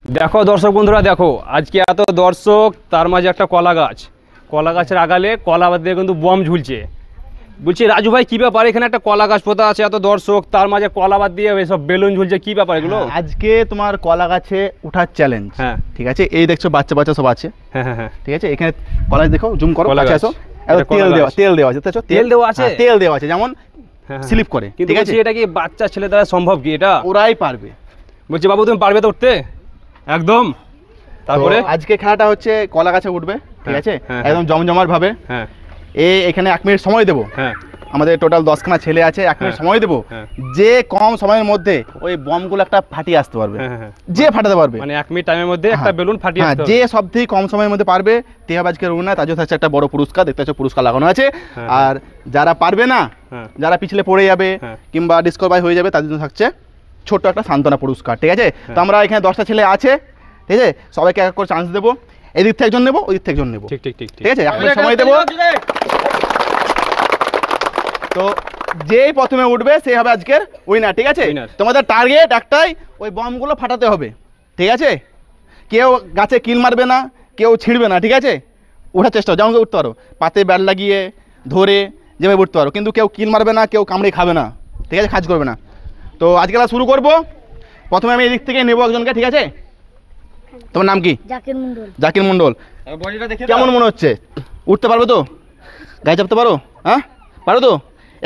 দেখো দর্শক বন্ধুরা, দেখো আজকে এত দর্শক, তার মাঝে একটা কলা গাছের আগালে কলা দিয়ে কিন্তু বম ঝুলছে। বলছি রাজু ভাই, কি ব্যাপার? এখানে একটা কলা গাছ পোতা আছে, এত দর্শক, তার মাঝে কলা বাদ দিয়ে এসব বেলুন ঝুলছে, কি ব্যাপার এগুলো? আজকে তোমার কলা গাছে উঠার চ্যালেঞ্জ। হ্যাঁ, ঠিক আছে, এই দেখছো বাচ্চা বাচ্চা সব আছে। হ্যাঁ হ্যাঁ হ্যাঁ, ঠিক আছে, এখানে কলা দেখো, জুম করো, কলা কাছে গাছ। আসো। এটা কলা তেল দেওয়া আছে, দেখছো তেল দেওয়া আছে? হ্যাঁ, তেল দেওয়া আছে, যেমন হ্যাঁ, স্লিপ করে। কিন্তু ঠিক আছে, বলছি এটা কি বাচ্চা ছেলে দ্বারা সম্ভব কি এটা? ওরাই পারবে। বলছি বাবু, তুমি পারবে তো উঠতে একদম? তারপরে তো আজকে খেলাটা হচ্ছে কলা গাছে উঠবে। ঠিক আছে, হ্যাঁ, একদম জমজমাট ভাবে। হ্যাঁ এখানে 1 মিনিট সময় দেবো। হ্যাঁ, আমাদের টোটাল 10খানা ছেলে আছে, 1 মিনিট সময় দেবো। হ্যাঁ। যে কম সময়ের মধ্যে ওই বমগুলো একটা ফাটিয়ে আসতে পারবে, হ্যাঁ, হ্যাঁ। যে ফাটাতে পারবে, মানে 1 মিনিট টাইমের মধ্যে একটা হ্যাঁ, বেলুন ফাটিয়ে হ্যাঁ, আসতে যে হবে। সব থেকে কম সময়ের মধ্যে পারবে তে হবে আজকে উইনার। তার জন্য থাকছে একটা বড় পুরস্কার, দেখতে পাচ্ছ পুরস্কার লাগানো আছে। হ্যাঁ, আর যারা পারবে না, হ্যাঁ, যারা পিছলে পড়ে যাবে হ্যাঁ। কিংবা ডিসকোয়ালিফাই হয়ে যাবে, তাদের জন্য থাকছে ছোট্ট একটা সান্ত্বনা পুরস্কার। ঠিক আছে, তো আমরা এখানে 10টা ছেলে আছে। ঠিক আছে, সবাইকে এক এক করে চান্স দেবো। এদিক থেকে একজন নেবো, ওই দিক থেকে একজন নেবো। ঠিক ঠিক ঠিক ঠিক আছে, 1 মিনিট সময় দেবো। তো যেই প্রথমে উঠবে সেই হবে আজকের উইনার। ঠিক আছে, Winner। তোমাদের টার্গেট একটাই, ওই বমগুলো ফাটাতে হবে। ঠিক আছে, কেউ গাছে কিল মারবে না, কেউ ছিঁড়বে না। ঠিক আছে, ওঠার চেষ্টা, যেমন উঠতে পারো, পাতে ব্যাট লাগিয়ে ধরে যেভাবে উঠতে পারো, কিন্তু কেউ কিল মারবে না, কেউ কামড়ে খাবে না। ঠিক আছে, কাজ করবে না। তো আজকে শুরু করব। প্রথমে আমি এদিক থেকে নেবো একজনকে। ঠিক আছে, তোমার নাম কি? জাকির মন্ডল। জাকির মন্ডল। কেমন মনে হচ্ছে? উঠতে পারবে তো? গায়ে চাপতে পারো? হ্যাঁ, পারো তো?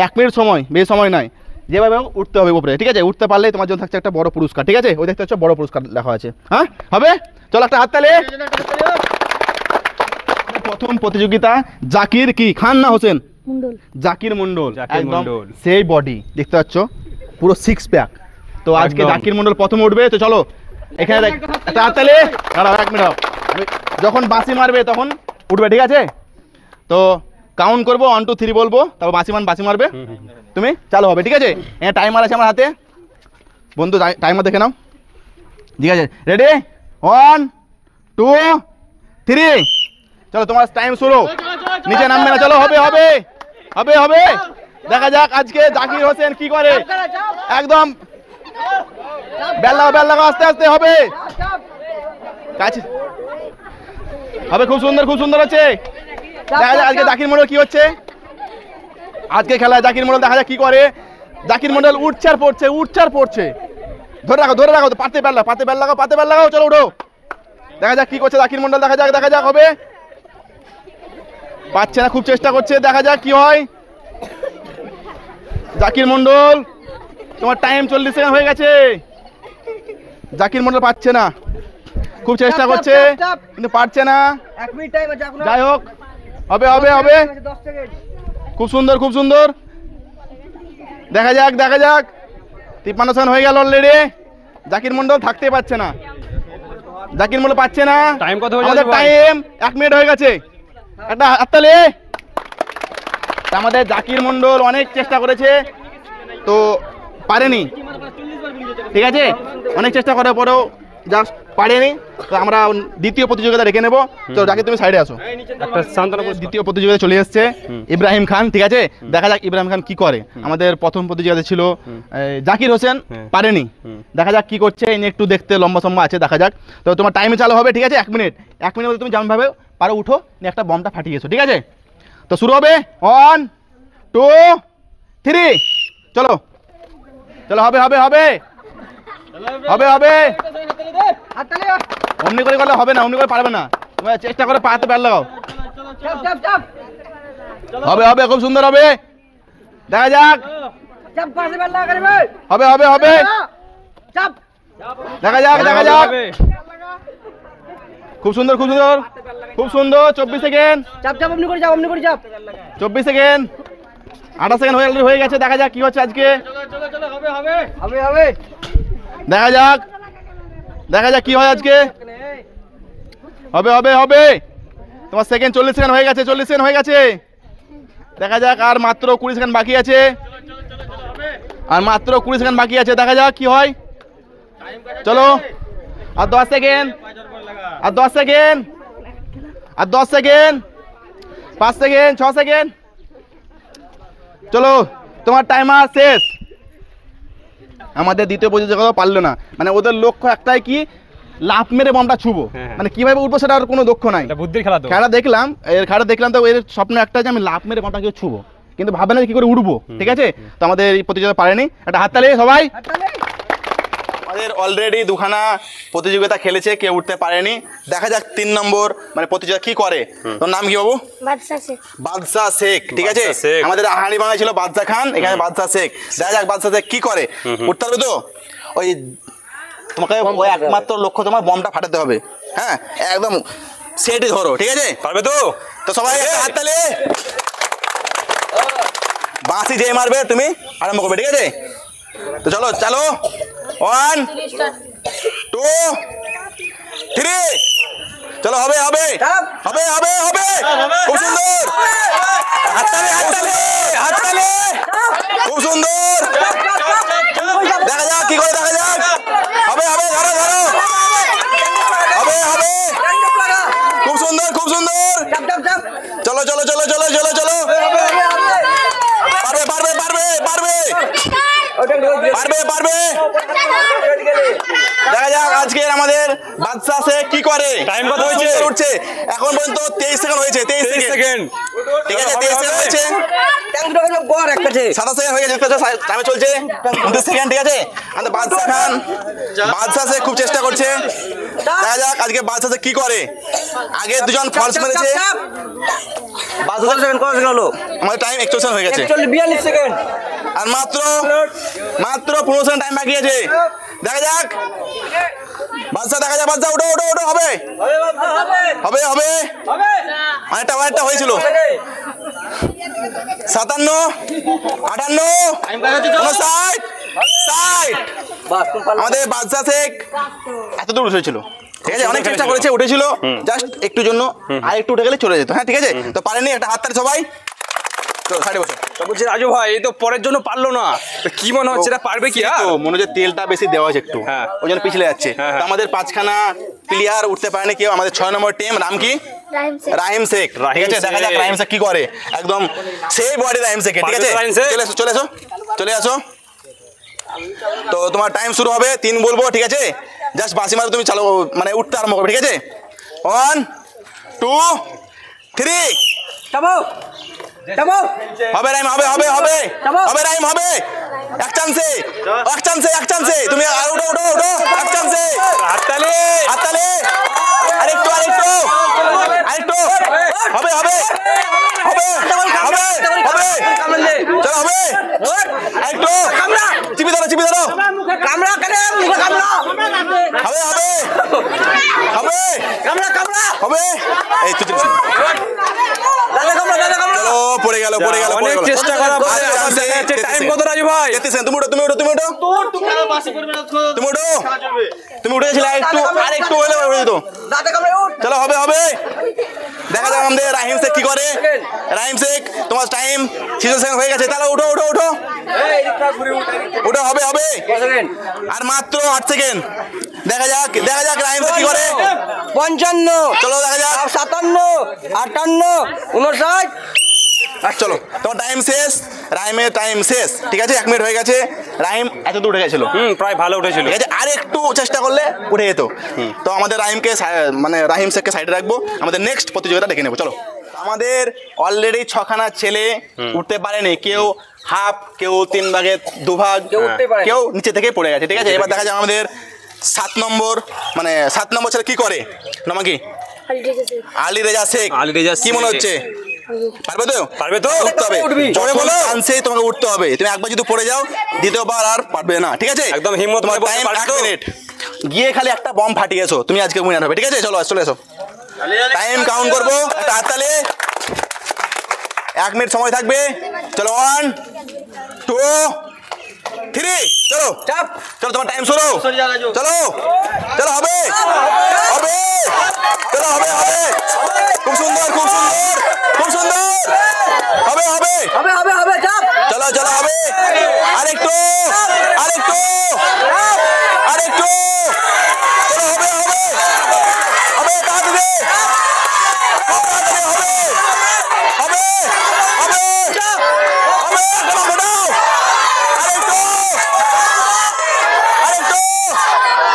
1 মিনিট সময়, বেশি সময় নাই, যেভাবে হোক উঠতে হবে উপরে। ঠিক আছে, উঠতে পারলে তোমার জন্য থাকছে একটা বড় পুরস্কার। ঠিক আছে, ওই দেখতে হচ্ছে বড় পুরস্কার লেখা আছে। হ্যাঁ, হবে? চলো একটা হাততালি। প্রথম প্রতিযোগিতা জাকির কি খান না হোসেন? মন্ডল। জাকির মন্ডল। জাকির একদম মন্ডল। সেই বডি দেখতে পাচ্ছ, পুরো 6 প্যাক। তো আজকে একদম। জাকির মন্ডল প্রথম উঠবে। তো চলো এখানে একটা হাততালি। দাঁড়াও 1 মিনিট, যখন বাঁশি মারবে তখন উঠবে। ঠিক আছে, তো কাউন্ট করবো, 1 2 3 বলবো, তারপর বাঁশি মারবে, তুমি চালু হবে। ঠিক আছে, এখানে টাইমার আছে আমার হাতে, বন্ধু টাইমার দেখে নাও। ঠিক আছে, রেডি? 1 2 3, চলো তোমার টাইম শুরু। নিচে নামবে না, চলো, হবে হবে হবে হবে। দেখা যাক আজকে জাকির হোসেন কি করে। একদম বেল লাগাও, আস্তে আস্তে হবে, কাছে হবে। খুব সুন্দর, খুব সুন্দর হচ্ছে। দেখা যাক আজকে জাকির মন্ডল কি হচ্ছে। আজকে খেলায় জাকির মন্ডল দেখা যাক কি করে। জাকির মন্ডল উঠছে আর পড়ছে। ধরে রাখো, পাতে বেল লাগাও, চলো উঠো। দেখা যাক কি করছে জাকির মন্ডল, দেখা যাক হবে। পাচ্ছে না, খুব চেষ্টা করছে, দেখা যাক কি হয়। জাকির মন্ডল, তোমার টাইম 40 সেকেন্ড হয়ে গেছে। জাকির মন্ডল পাচ্ছে না, খুব চেষ্টা করছে কিন্তু পারছে না। 1 মিনিট টাইম আছে এখন। যাই হোক, হবে। 10 সেকেন্ড। খুব সুন্দর। দেখা যাক 53 সেকেন্ড হয়ে গেল অলরেডি। জাকির মন্ডল থাকতে পারছে না, জাকির মন্ডল পাচ্ছে না। টাইম কত হয়ে আমাদের যাচ্ছে ভাই? টাইম 1 মিনিট হয়ে গেছে। একটা হাততালি। আমাদের জাকির মন্ডল অনেক চেষ্টা করেছে, তো পারেনি। ঠিক আছে, অনেক চেষ্টা করার পরেও জাস্ট পারেনি। তো আমরা দ্বিতীয় প্রতিযোগিতা রেখে নেবো। তো জাকির তুমি সাইডে আসো। একটা সান্ত্বনা পুরস্কার। দ্বিতীয় প্রতিযোগিতা চলে এসছে ইব্রাহিম খান। ঠিক আছে, দেখা যাক ইব্রাহিম খান কি করে। আমাদের প্রথম প্রতিযোগিতা ছিল জাকির হোসেন, পারেনি। দেখা যাক কি করছে, ইনি একটু দেখতে লম্বা সম্বা আছে, দেখা যাক। তো তোমার টাইমে চালু হবে। ঠিক আছে, 1 মিনিট মধ্যে তুমি যেমন ভাবে পারো উঠো, নিয়ে একটা বমটা ফাটিয়েছো। ঠিক আছে, তো শুরু হবে। 1 2 3, চলো হবে। হাততালি। অমনি করে করলে হবে না, অমনি করে পারবে না, তুমি চেষ্টা করে পাতে বেল লাগাও। চাপ। হবে, খুব সুন্দর হবে। দেখা যাক, চাপ পাশে বেল লাগা করবে। হবে। চাপ। দেখা যাক। হবে। খুব সুন্দর 24 সেকেন্ড। চাপ অমনি করে চাপ। 24 সেকেন্ড, 28 সেকেন্ড হয়ে গেছে। দেখা যাক কি হচ্ছে আজকে। হবে। দেখা যাক কি হয় আজকে। হবে। তোমার সেকেন্ড 40 সেকেন্ড হয়ে গেছে। দেখা যাক, আর মাত্র 20 সেকেন্ড বাকি আছে। দেখা যাক কি হয়। চলো, আর 10 সেকেন্ড, 5 সেকেন্ড, 6 সেকেন্ড। চলো, তোমার টাইমার শেষ। আমাদের দ্বিতীয় প্রতিযোগিতা পারলো না, মানে ওদের লক্ষ্য একটাই কি, লাফ মেরে বমটা ছুবো, হ্যাঁ। মানে কিভাবে উঠবো সেটা আর কোনো দক্ষ নাই। এটা বুদ্ধির খেলা তো। খেলা দেখলাম, তো এর স্বপ্ন একটা যে আমি লাফ মেরে বমটা কেউ ছুবো, কিন্তু ভাবে না কি করে উঠবো। ঠিক আছে, তো আমাদের এই প্রতিযোগিতা পারেনি, একটা হাততালি সবাই। আমাদের অলরেডি দুখানা প্রতিযোগিতা খেলেছে, কেউ উঠতে পারেনি। দেখা যাক 3 নম্বর মানে প্রতিযোগিতা কি করে। তোর নাম কি বাবু? বাদশা শেখ। বাদশা শেখ, ঠিক আছে। বাদশা শেখ। আমাদের হাঁড়ি ভাঙা ছিল বাদশা খান, এখানে বাদশা শেখ। দেখা যাক বাদশা শেখ কি করে, উঠতে পারবে তো? ওই তোমাকে ওই একমাত্র লক্ষ্য তোমার বমটা ফাটাতে হবে, হ্যাঁ একদম সেটই ধরো, ঠিক আছে? পারবে তো? তো সবাই একটা হাততালি। বাঁশি যে মারবে তুমি আরম্ভ করবে, ঠিক আছে? তো চলো চলো, 1 2 3, চলো হবে হবে হবে হবে হবে, খুব সুন্দর, হাততালি হাততালি হাততালি, খুব সুন্দর। দেখা যাক কি করে, দেখা যাক, হবে হবে, ধরো ধরো, হবে হবে, খুব সুন্দর খুব সুন্দর। চাপ চাপ চাপ। চলো চলো চলো চলো চলো চলো, পারবে পারবে পারবে পারবে পারবে পারবে। দেখা যাক আজকের আমাদের বাদশা শেখ কি করে। Time কত হয়েছে? উঠছে এখন পর্যন্ত 23 সেকেন্ড হয়েছে, 23 সেকেন্ড, ঠিক আছে? 23 সেকেন্ড হয়েছে, গড় এক কাছে 27 সেকেন্ড হয়ে গেছে, টাইমে চলছে 29 সেকেন্ড, ঠিক আছে? আমাদের বাদশা খান, বাদশা শেখ খুব চেষ্টা করছে। দেখা যাক আজকে বাদশা শেখ কি করে। আগে দুজন ফলস মেরেছে, বাদশা শেখ আমাদের টাইম 41 সেকেন্ড হয়ে গেছে, 42 সেকেন্ড। আর মাত্র 15 সেকেন্ড টাইম বাকি আছে। দেখা যাক বাদশা, দেখা যাক বাদশা, ওঠো ওঠো ওঠো, হবে হবে হবে, অনেকটা অনেকটা হয়েছিল। 57 58 59 60। আমাদের বাদশা শেখ এত দূর উঠেছিল, ঠিক আছে? অনেক চেষ্টা করেছে, উঠেছিল জাস্ট একটু জন্য, আর একটু উঠে গেলে চলে যেত, হ্যাঁ ঠিক আছে? তো পারেনি, একটা হাততালি সবাই। চলো সাইডে বসো। তো বলছি রাজু ভাই এই তো পরের জন্য পারলো না, তো কি মনে হচ্ছে এটা পারবে কি? তো মনে হচ্ছে তেলটা বেশি দেওয়া আছে একটু, হ্যাঁ। ওই জন্য পিছলে যাচ্ছে। হ্যাঁ, তো হ্যাঁ। আমাদের 5খানা প্লেয়ার উঠতে পারেনি কেউ। আমাদের 6 নম্বর টিম রাম কি রাহিম শেখ। রাহিম শেখ, ঠিক আছে? দেখা যাক রাহিম শেখ কি করে, একদম সেই বডি রাহিম শেখ, ঠিক আছে? পারবে তো রাহিম শেখ? চলে এসো চলে এসো চলে আসো। তো তোমার টাইম শুরু হবে, 3 বলবো, ঠিক আছে? জাস্ট বাঁশি মারো, তুমি চালো মানে উঠতে আরম্ভ করবে, ঠিক আছে? 1 2 3, চাপো চাপো। হবে রাইম, হবে হবে হবে চাপো। হবে রাইম, হবে। এক চান্সে এক চান্সে এক চান্সে, তুমি আর উঠো উঠো উঠো, এক চান্সে হাততালি। হাততালি, আরেকটু আরেকটু আরেকটু, হবে হবে হবে হবে হবে, চলো হবে, আরেকটু চিপি ধরো চিপি ধরো, কামড়া কেন মুখে কামড়া। হবে হবে হবে কামড়া কামড়া। হবে। এই তুই চিপি, দাদা কামড়া দাদা কামড়া। চলো পড়ে গেল পড়ে গেল পড়ে অনেক গেল। চেষ্টা করার পরে আচ্ছা, এখন দেখা যাচ্ছে টাইম কত রাজু ভাই? 33 সেকেন্ড, তুমি উঠো তুমি উঠো তুমি উঠো তুমি উঠো, তুমি উঠে গেছিলে, আর একটু হলে উঠে যেত। দাদা কামড়া উঠ। চলো হবে হবে, দেখা যাক আমাদের রাহিম শেখ কি করে। রাহিম শেখ তোমার টাইম 66 সেকেন্ড হয়ে গেছে, তাহলে উঠো উঠো উঠো উঠো, হবে হবে, আর মাত্র 8 সেকেন্ড। দেখা যাক রাহিম শেখ কি করে। 55 চলো দেখা যাক, 57 58 59। আর চলো তোমার টাইম শেষ, রাহিমের টাইম শেষ, ঠিক আছে? 1 মিনিট হয়ে গেছে, রাহিম এত দূর উঠে গেছিল, প্রায় ভালো উঠেছিল। ঠিক আছে? আর একটু চেষ্টা করলে উঠে যেত। তো আমাদের রাহিমকে মানে রাহিম শেখকে সাইডে রাখবো, আমাদের নেক্সট প্রতিযোগিতা ডেকে নেবো। চলো, আমাদের অলরেডি 6খানা ছেলে উঠতে পারেনি, কেউ হাফ, কেউ 3 ভাগের 2 ভাগ, কেউ নিচে থেকে পড়ে গেছে, ঠিক আছে? এবার দেখা যায় আমাদের 7 নম্বর মানে 7 নম্বর ছেলে কি করে, নাম কি? আলী রেজা শেখ। আলী রেজা কি মনে শেখ। হচ্ছে, পারবে তো? পারবে তো? উঠতে হবে, জোরে বলো। চান্সেই তোমাকে উঠতে হবে। তুমি একবার যদি পড়ে যাও দ্বিতীয়বার আর পারবে না, ঠিক আছে? একদম হিম্মত তোমার করে বলতে টাইম পারবে 1 তো? মিনিট, গিয়ে খালি একটা বম ফাটিয়েছো, তুমি আজকে উইনার হবে, ঠিক আছে? চলো চলে এসো, টাইম কাউন্ট করবো, একটা হাততালি। 1 মিনিট সময় থাকবে, চলো 1 2 3, চলো চাপ। চলো তোমার টাইম শুরু, চলো চলো হবে হবে, চলো হবে হবে, খুব সুন্দর খুব সুন্দর খুব সুন্দর, হবে হবে, হবে হবে হবে চাপ। চলো চলো হবে, আরেকটু আরেকটু আরেকটু, চলো হবে হবে হবে, তাড়াতাড়ি খুব তাড়াতাড়ি হবে হবে হবে হবে, ঘোরাও, আরেকটু আরেকটু,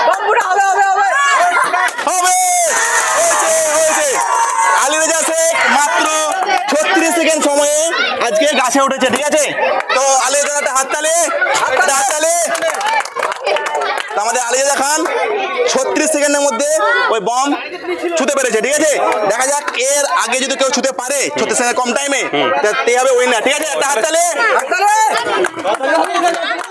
বাবুরা হবে হবে হবে। গাছে উঠেছে, ঠিক আছে? তো আলিয়া একটা হাততালি, একটা হাততালি। তো আমাদের আলিয়া খান 36 সেকেন্ডের মধ্যে ওই বম ছুতে পেরেছে, ঠিক আছে? দেখা যাক এর আগে যদি কেউ ছুতে পারে 36 সেকেন্ড কম টাইমে, তে হবে উইনার, ঠিক আছে? একটা হাততালি।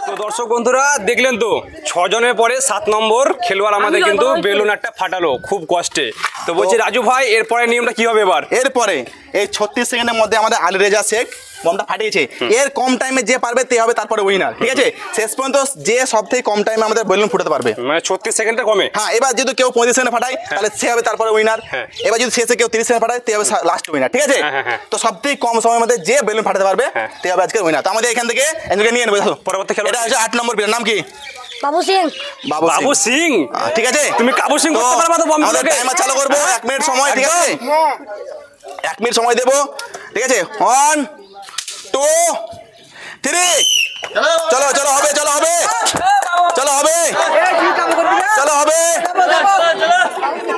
তো দর্শক বন্ধুরা দেখলেন তো 6 জনের পরে 7 নম্বর খেলোয়াড় আমাদের কিন্তু বেলুন একটা ফাটালো খুব কষ্টে। তো বলছি রাজু ভাই এরপরে নিয়মটা কি হবে এবার? এরপরে এই 36 সেকেন্ডের মধ্যে আমাদের আলী রেজা শেখ বমটা ফাটিয়েছে, এর কম টাইমে যে পারবে তে হবে তারপরে উইনার, ঠিক আছে? শেষ পর্যন্ত যে সবথেকে কম টাইমে আমাদের বেলুন ফুটাতে পারবে, মানে 36 সেকেন্ডে কমে। হ্যাঁ, এবার যদি কেউ 35 সেকেন্ড ফাটায় তাহলে সে হবে তারপরে উইনার। হ্যাঁ। এবার যদি শেষে কেউ 30 সেকেন্ড ফাটায় তে হবে লাস্ট উইনার, ঠিক আছে? হ্যাঁ। তো সবথেকে কম সময়ের মধ্যে যে বেলুন ফাটাতে পারবে তে হবে আজকে উইনার। তো আমাদের এখান থেকে এনজয় নিয়ে নেবে। পরবর্তী খেলোয়াড় এটা হচ্ছে 8 নম্বর প্লেয়ার, নাম কি? বাবু সিং। বাবু সিং। ঠিক আছে, তুমি কাবু সিং করতে পারবা তো বম আমাদের গুলোকে? টাইমার চালু করব 1 মিনিট সময়, ঠিক আছে? হ্যাঁ 1 মিনিট সময় দেবো, ঠিক আছে? 1 2 3 চলো চলো হবে, চলো হবে, চলো হবে, চলো হবে।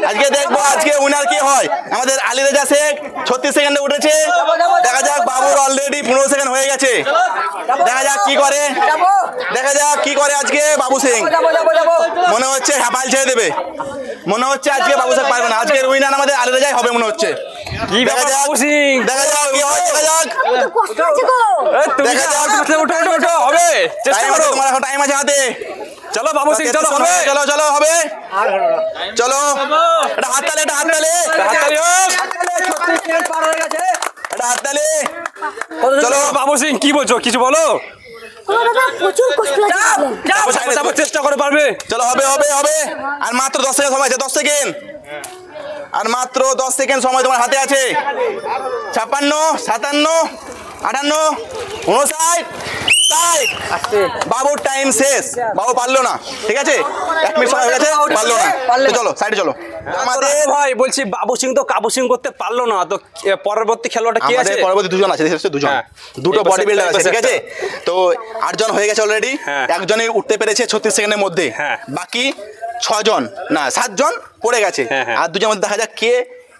আজকে দেখবো আজকে উইনার কি হয়। আমাদের আলী রেজা শেখ 36 সেকেন্ডে উঠেছে, দেখা যাক বাবুর অলরেডি 15 সেকেন্ড হয়ে গেছে, দেখা যাক কি করে, দেখা যাক কি করে আজকে বাবু সিং। মনে হচ্ছে হ্যাপাল ছেড়ে দেবে, মনে হচ্ছে আজকে বাবু সিং পারবে না, আজকের উইনার আমাদের আলী রেজাই হবে মনে হচ্ছে। কি দেখা ব্যাপার যাক, বাবু সিং? দেখা যাক কি হয়, দেখা যাক। কষ্ট আছে গো। তুমি দেখা যাক। উঠো উঠো উঠো হবে, চেষ্টা টাইম করো। আছে, তোমার এখন টাইম আছে হাতে। চলো বাবু সিং চলো হবে। চলো চলো হবে, চলো। এটা হাততালি, এটা হাততালি, হাততালি হোক। এটা হাততালি। চলো বাবু সিং কি বলছো, কিছু বলো। ও দাদা প্রচুর কষ্ট লাগছে। যাবো যাবো চেষ্টা করে পারবে। চলো হবে হবে হবে। আর মাত্র 10 সেকেন্ড সময় আছে, 10 সেকেন্ড। আর মাত্র 10 সেকেন্ড সময় তোমার হাতে আছে। 56 57 58 59 60। বাবুর টাইম শেষ, বাবু পারলো না, ঠিক আছে? 1 মিনিট সময় হয়ে গেছে, পারলো না। তো চলো সাইডে চলো। আমাদের ভাই বলছি বাবু সিং তো কাবু সিং করতে পারলো না, তো পরবর্তী খেলোয়াড়টা কি আছে? আমাদের পরবর্তী দুজন আছে, হচ্ছে দুজন, হ্যাঁ। দুটো এই পাশে বডি বিল্ডার একটা, আছে, এই ঠিক পাশে আছে? তো 8 জন হয়ে গেছে অলরেডি, হ্যাঁ। একজনই উঠতে পেরেছে 36 সেকেন্ডের মধ্যে, হ্যাঁ। বাকি 6 জন না 7 জন পড়ে গেছে, হ্যাঁ, হ্যাঁ। আর দুজনের মধ্যে দেখা যাক কে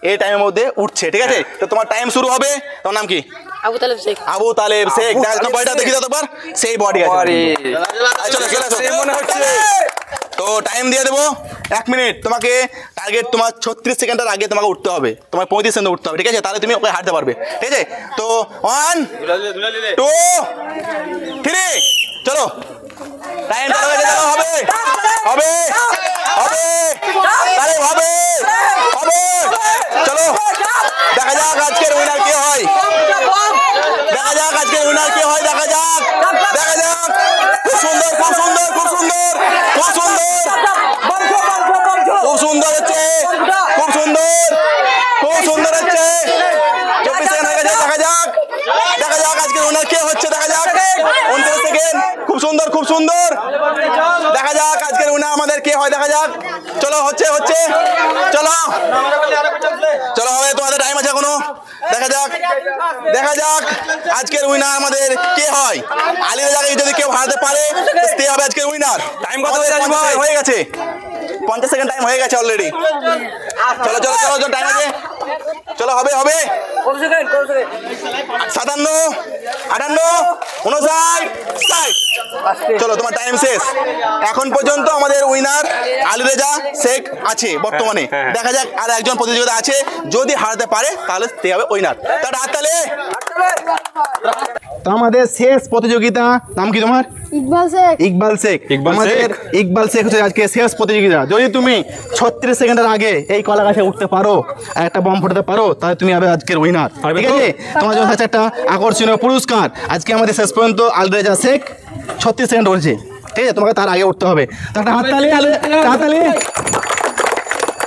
এই টাইমের মধ্যে উঠছে, ঠিক আছে? তো তোমার টাইম শুরু হবে, তোমার নাম কি? আবু তালেব শেখ। আবু তালেব শেখ। দেখা যাক বডিটা দেখি দাও একবার, সেই বডি আছে। আরে চলো চলে আসো, সে মনে হচ্ছে। তো টাইম দিয়ে দেবো 1 মিনিট। তোমাকে টার্গেট তোমার 36 সেকেন্ডের আগে তোমাকে উঠতে হবে, তোমার 35 সেকেন্ডে উঠতে হবে, ঠিক আছে? তাহলে তুমি ওকে হারতে পারবে, ঠিক আছে? তো 1 2 3 চলো, টাইম চলে গেছে, চলো হবে হবে হবে, তাহলে হবে হবে। চলো দেখা যাক আজকের উইনার কে হয়, দেখা যাক আজকের উইনার কে হয়, দেখা যাক, দেখা যাক। খুব সুন্দর খুব সুন্দর খুব সুন্দর খুব সুন্দর খুব সুন্দর হচ্ছে, খুব সুন্দর খুব সুন্দর হচ্ছে। 24 সেকেন্ড হয়ে গেছে, দেখা যাক, দেখা যাক আজকের উইনার কে হচ্ছে, দেখা যাক। 29 সেকেন্ড, খুব সুন্দর খুব সুন্দর, দেখা যাক আজকের উইনার আমাদের কে হয়, দেখা যাক। চলো হচ্ছে হচ্ছে, চলো চলো হবে, তোমাদের টাইম আছে এখনো, দেখা যাক, দেখা যাক আজকের উইনার আমাদের কে হয়। আলী রেজাকে যদি কেউ হারাতে পারে সে হবে আজকের উইনার। টাইম কত হয়ে গেছে ভাই? হয়ে গেছে 50 সেকেন্ড টাইম হয়ে গেছে অলরেডি। চলো চলো চলো চলো, টাইম আছে, চলো হবে হবে। 57 58 59 60। চলো তোমার টাইম শেষ। এখন পর্যন্ত আমাদের উইনার আলী রেজা শেখ আছে বর্তমানে, হ্যাঁ, হ্যাঁ। দেখা যাক আর একজন প্রতিযোগিতা আছে, যদি হারাতে পারে তাহলে সে হবে উইনার। তাহলে হাততালি। তো আমাদের শেষ প্রতিযোগিতা, নাম কি তোমার? ইকবাল শেখ। ইকবাল শেখ। ইকবাল আমাদের শেখ। ইকবাল শেখ হচ্ছে আজকে শেষ প্রতিযোগিতা। যদি তুমি 36 সেকেন্ডের আগে এই কলা গাছে উঠতে পারো আর একটা বম ফুটাতে পারো তাহলে তুমি হবে আজকের উইনার, পারবে ঠিক তো? আছে? তোমার জন্য আছে একটা আকর্ষণীয় পুরস্কার। আজকে আমাদের শেষ পর্যন্ত আলী রেজা শেখ 36 সেকেন্ড উঠেছে, ঠিক আছে? তোমাকে তার আগে উঠতে হবে। তো একটা হাততালি, হাততালি।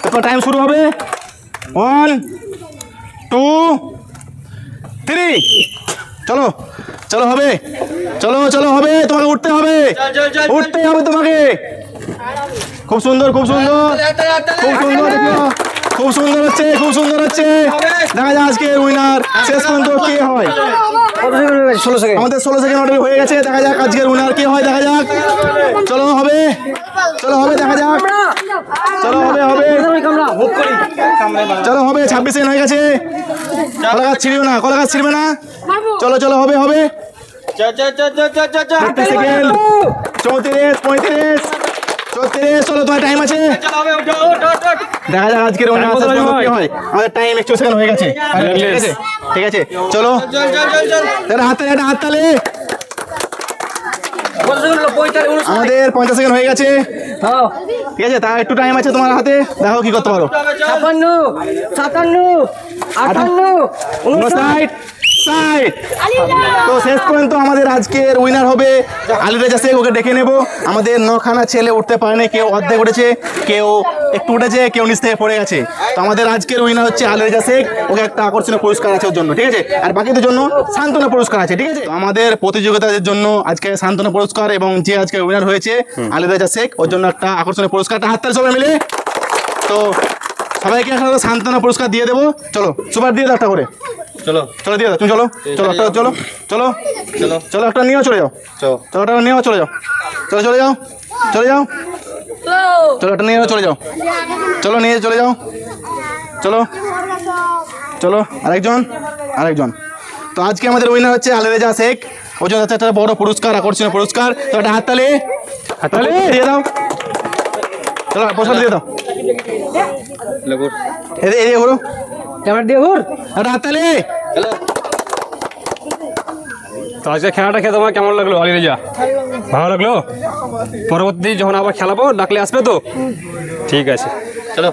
তো তোমার টাইম শুরু হবে 1 2 3 চলো চলো হবে, চলো চলো হবে, তোমাকে উঠতে হবে, উঠতে হবে তোমাকে। খুব সুন্দর খুব সুন্দর খুব সুন্দর, দেখো খুব সুন্দর হচ্ছে, খুব সুন্দর হচ্ছে। দেখা যায় আজকে উইনার শেষ পর্যন্ত কে হয়। আমাদের 16 সেকেন্ড অলরেডি হয়ে গেছে, দেখা যাক আজকের উইনার কে হয়, দেখা যাক। চলো হবে, চলো হবে, দেখা যাক, চলো হবে হবে, চলো হবে। 26 সেকেন্ড হয়ে গেছে, কলা গাছ ছিড়বে না, কলা গাছ ছিড়বে না। চলো চলো হবে হবে 30 সেকেন্ড 34 35 34 চলো তোমার টাইম আছে দেখা যাক আজকের Time কত রাজু ভাই? কি হয় আমাদের টাইম 61 সেকেন্ড হয়ে গেছে ঠিক আছে ঠিক আছে চলো হাত তালে আমাদের 50 সেকেন্ড হয়ে গেছে ঠিক আছে তা একটু টাইম আছে তোমার হাতে দেখো কি করতে পারো 56 57 58 59 60 তো শেষ পর্যন্ত আমাদের আজকের উইনার হবে আলী রেজা শেখ ওকে ডেকে নেব আমাদের 9খানা ছেলে উঠতে পারেনি কেউ অর্ধেক উঠেছে কেউ একটু উঠেছে কেউ নিচ থেকে পড়ে গেছে তো আমাদের আজকের উইনার হচ্ছে আলী রেজা শেখ ওকে একটা আকর্ষণীয় পুরস্কার আছে ওর জন্য ঠিক আছে আর বাকিদের জন্য সান্ত্বনা পুরস্কার আছে ঠিক আছে তো আমাদের প্রতিযোগিতাদের জন্য আজকে সান্ত্বনা পুরস্কার এবং যে আজকে উইনার হয়েছে আলী রেজা শেখ ওর জন্য একটা আকর্ষণীয় পুরস্কারটা হাততালি সবাই মিলে তো সবাইকে একটা সান্ত্বনা পুরস্কার দিয়ে দেবো চলো সুপার দিয়ে দাও একটা করে চলো চলো দিয়ে দাও তুমি চলো চলো একটা চলো চলো চলো চলো একটা নিয়েও চলে যাও চলো একটা নিয়েও চলে যাও চলো চলে যাও চলে যাও চলো একটা নিয়েও চলে যাও চলো নিয়ে চলে যাও চলো চলো আরেকজন তো আজকে আমাদের উইনার হচ্ছে আলী রেজা শেখ ওর জন্য একটা বড় পুরস্কার আকর্ষণীয় পুরস্কার তো একটা হাততালি দিয়ে দাও চলো পুরস্কার দিয়ে দাও এদিকে ঘুরো ক্যামেরা দিয়ে ঘুর একটা হাততালি তো আজকে খেলাটা খেয়ে তোমার কেমন লাগলো আলী রেজা ভালো লাগলো পরবর্তী যখন আবার খেলাবো ডাকলে আসবে তো ঠিক আছে চলো